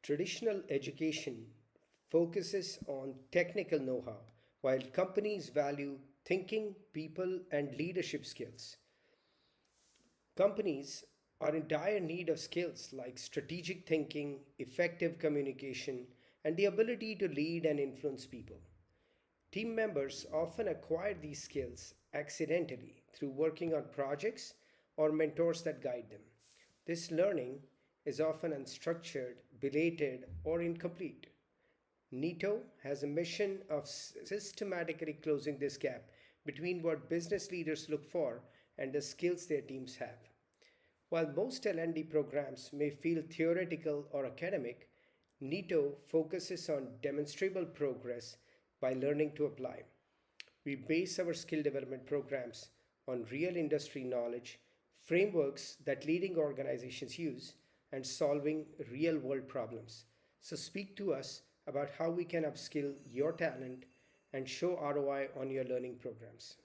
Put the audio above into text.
Traditional education focuses on technical know how, while companies value thinking, people, and leadership skills. Companies are in dire need of skills like strategic thinking, effective communication, and the ability to lead and influence people. Team members often acquire these skills accidentally through working on projects or mentors that guide them. This learning is often unstructured, belated, or incomplete. NITO has a mission of systematically closing this gap between what business leaders look for and the skills their teams have. While most L&D programs may feel theoretical or academic, NITO focuses on demonstrable progress by learning to apply. We base our skill development programs on real industry knowledge, frameworks that leading organizations use, and solving real world problems. So, speak to us about how we can upskill your talent and show ROI on your learning programs.